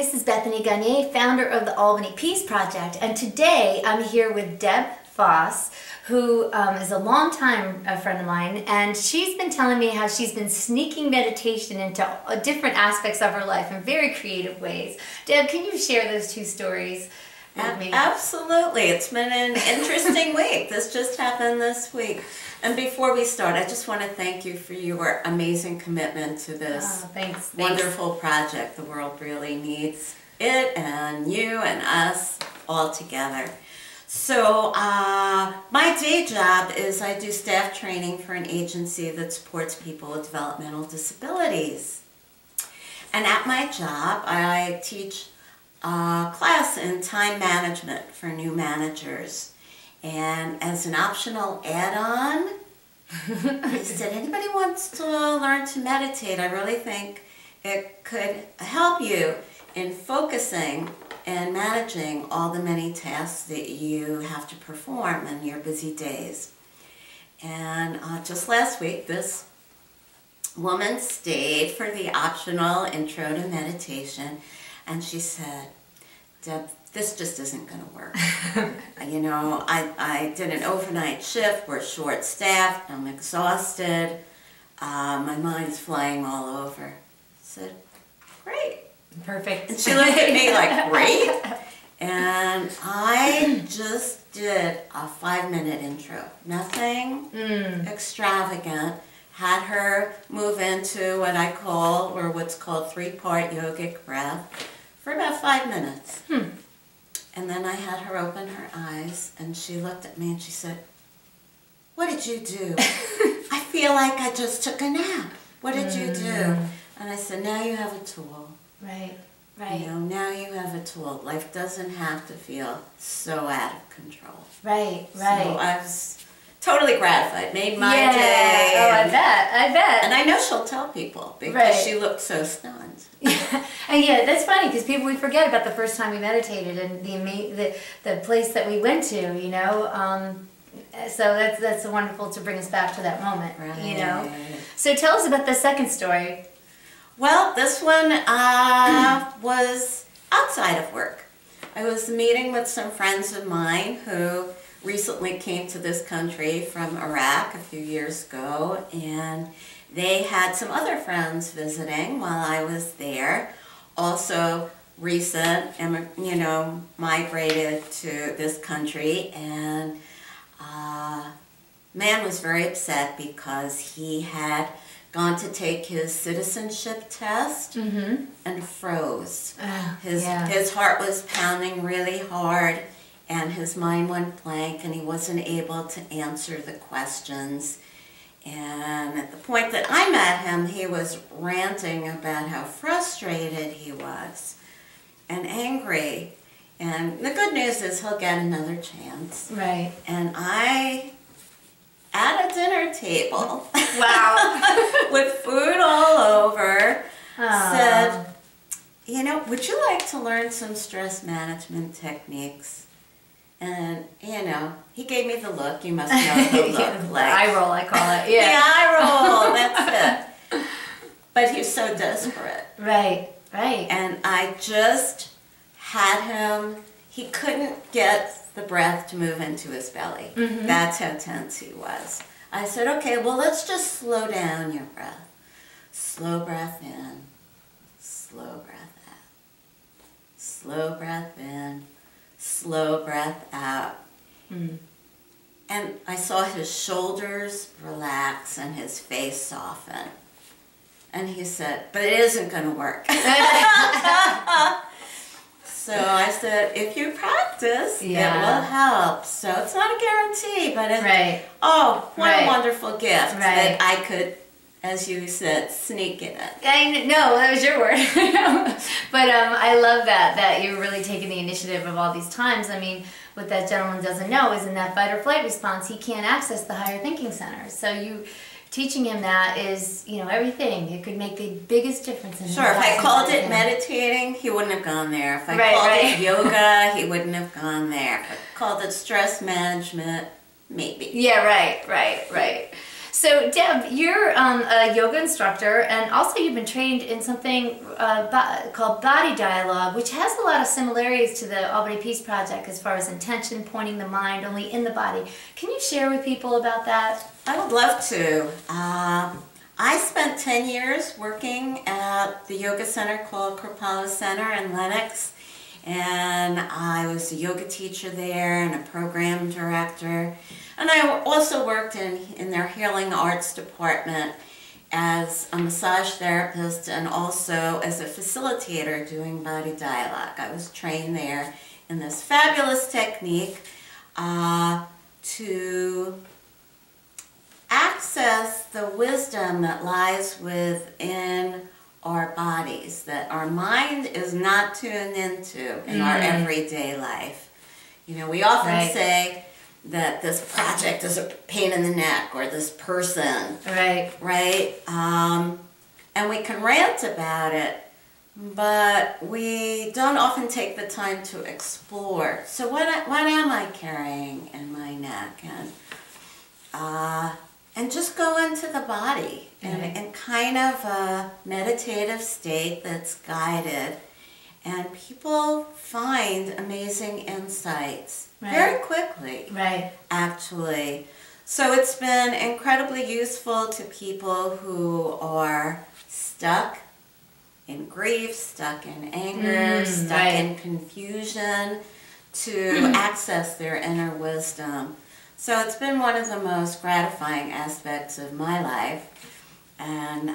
This is Bethany Gagne, founder of the Albany Peace Project, and today I'm here with Deb Foss, who is a longtime friend of mine, and she's been telling me how she's been sneaking meditation into different aspects of her life in very creative ways. Deb, can you share those two stories with me? Absolutely. It's been an interesting week. This just happened this week. And before we start, I just want to thank you for your amazing commitment to this wonderful project. The world really needs it, and you and us all together. So my day job is I do staff training for an agency that supports people with developmental disabilities. And at my job, I teach a class in time management for new managers. And as an optional add-on, I said, anybody wants to learn to meditate? I really think it could help you in focusing and managing all the many tasks that you have to perform in your busy days. And just last week, this woman stayed for the optional intro to meditation, and she said, Deb, this just isn't going to work. You know, I did an overnight shift. We're short-staffed. I'm exhausted. My mind's flying all over. I said, great. Perfect. And she looked at me like, great. And I just did a 5-minute intro. Nothing extravagant. Had her move into what I call, or what's called 3-part yogic breath for about 5 minutes. And then I had her open her eyes, and she looked at me and she said, what did you do? I feel like I just took a nap. What did you do? And I said, now you have a tool. Right, right. You know, now you have a tool. Life doesn't have to feel so out of control. Right, right. So I was totally gratified. Made my day. Oh, I bet. And I know she'll tell people because she looked so stunned. Yeah, and yeah, that's funny because we forget about the first time we meditated and the place that we went to, you know. So that's wonderful to bring us back to that moment, you know. So tell us about the second story. Well, this one was outside of work. I was meeting with some friends of mine who recently came to this country from Iraq a few years ago, and they had some other friends visiting while I was there, also recent, you know, migrated to this country, and man was very upset because he had gone to take his citizenship test and froze. His heart was pounding really hard, and his mind went blank, and he wasn't able to answer the questions. And at the point that I met him, he was ranting about how frustrated he was and angry. And the good news is he'll get another chance. Right. And I, at a dinner table, with food all over, said, you know, would you like to learn some stress management techniques? And, you know, he gave me the look. You must know the look. Like, eye roll, I call it. Yeah. The eye roll, that's it. But he was so desperate. Right, right. And I just had him, he couldn't get the breath to move into his belly. That's how tense he was. I said, okay, well, let's just slow down your breath. Slow breath in, slow breath out. Slow breath in, slow breath out. And I saw his shoulders relax and his face soften. And he said, but it isn't going to work. So I said, if you practice, it will help. So it's not a guarantee, but it's, oh, what a wonderful gift that I could, as you said, sneak it in. No, that was your word. But I love that you're really taking the initiative of all these times. I mean, what that gentleman doesn't know is in that fight or flight response, he can't access the higher thinking centers. So you teaching him that is, you know, everything. It could make the biggest difference in his life. Sure, if I called it meditating, he wouldn't have gone there. If I called it yoga, he wouldn't have gone there. If I called it stress management, maybe. Yeah, right. So Deb, you're a yoga instructor, and also you've been trained in something called body dialogue, which has a lot of similarities to the Albany Peace Project as far as intention, pointing the mind only in the body. Can you share with people about that? I would love to. I spent 10 years working at the yoga center called Kripalu Center in Lenox, and I was a yoga teacher there and a program director. And I also worked in their healing arts department as a massage therapist and also as a facilitator doing body dialogue. I was trained there in this fabulous technique to access the wisdom that lies within our bodies, that our mind is not tuned into in our everyday life. You know, we often say that this project is a pain in the neck, or this person. Right? And we can rant about it, but we don't often take the time to explore. So what am I carrying in my neck? And just go into the body in kind of a meditative state that's guided. And people find amazing insights very quickly, actually. So it's been incredibly useful to people who are stuck in grief, stuck in anger, stuck in confusion, to access their inner wisdom. So it's been one of the most gratifying aspects of my life. And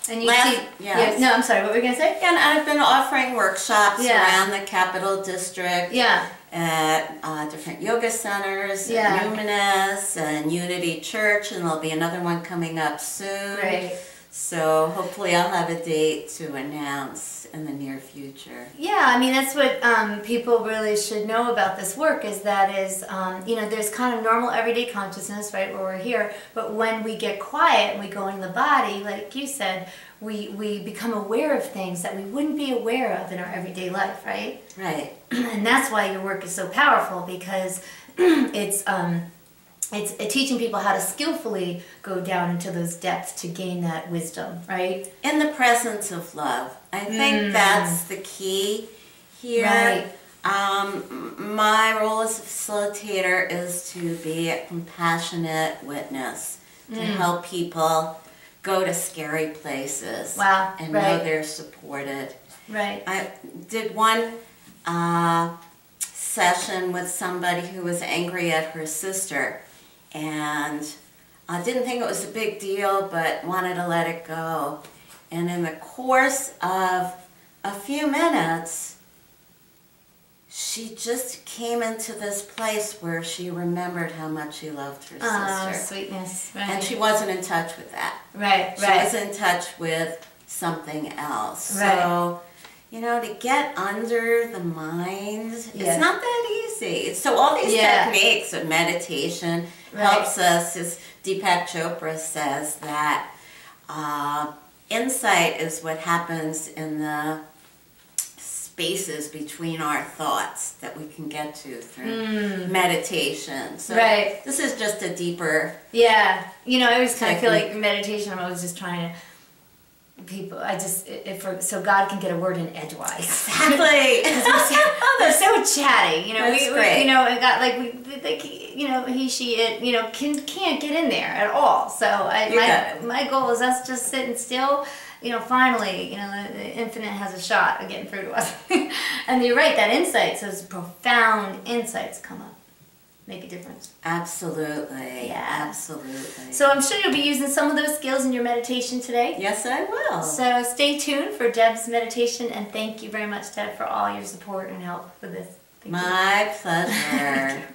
you no, I'm sorry, what were you going to say? And I've been offering workshops around the Capital District at different yoga centers, at Numinous and Unity Church, and there'll be another one coming up soon. So hopefully I'll have a date to announce in the near future. Yeah, I mean, that's what people really should know about this work, is that you know, there's kind of normal everyday consciousness, right, where we're here, but when we get quiet and we go in the body, like you said, we become aware of things that we wouldn't be aware of in our everyday life, right? Right. And that's why your work is so powerful, because it's teaching people how to skillfully go down into those depths to gain that wisdom, right? In the presence of love. I think that's the key here. My role as a facilitator is to be a compassionate witness, to help people go to scary places and know they're supported. I did one session with somebody who was angry at her sister, and I didn't think it was a big deal, but wanted to let it go. And in the course of a few minutes, she just came into this place where she remembered how much she loved her sister. Oh, sweetness. And she wasn't in touch with that. She was in touch with something else. So, you know, to get under the mind, it's not that easy. So all these techniques of meditation helps us, as Deepak Chopra says, that insight is what happens in the spaces between our thoughts that we can get to through meditation. So this is just a deeper you know, I always kind of feel like meditation, I'm always just trying to so God can get a word in edgewise. Exactly. We're so chatty, you know. That's great. You know, and got you know, he, she, it, you know, can't get in there at all. So my goal is us just sitting still. You know, finally, you know, the infinite has a shot of getting through to us. And you're right, that insight, those profound insights come up, make a difference. Absolutely. Absolutely. So I'm sure you'll be using some of those skills in your meditation today. Yes, I will. So stay tuned for Deb's meditation, and thank you very much, Deb, for all your support and help with this. My pleasure.